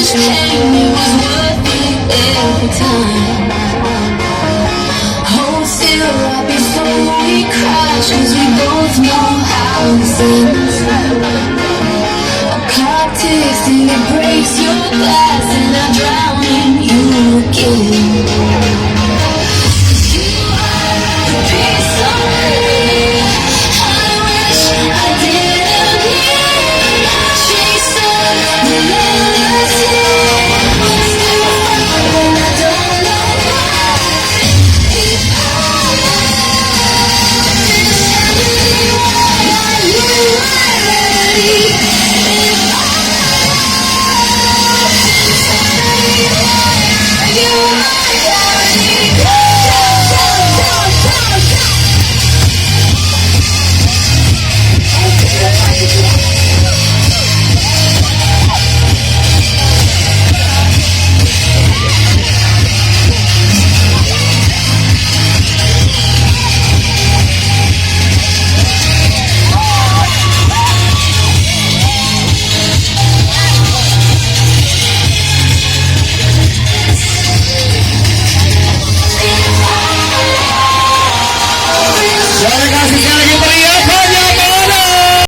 much pain, it was worth it every time. Hold still right before we crash, 'cause we both know how this ends. A clock ticks till it breaks your glass, and I drown in you again.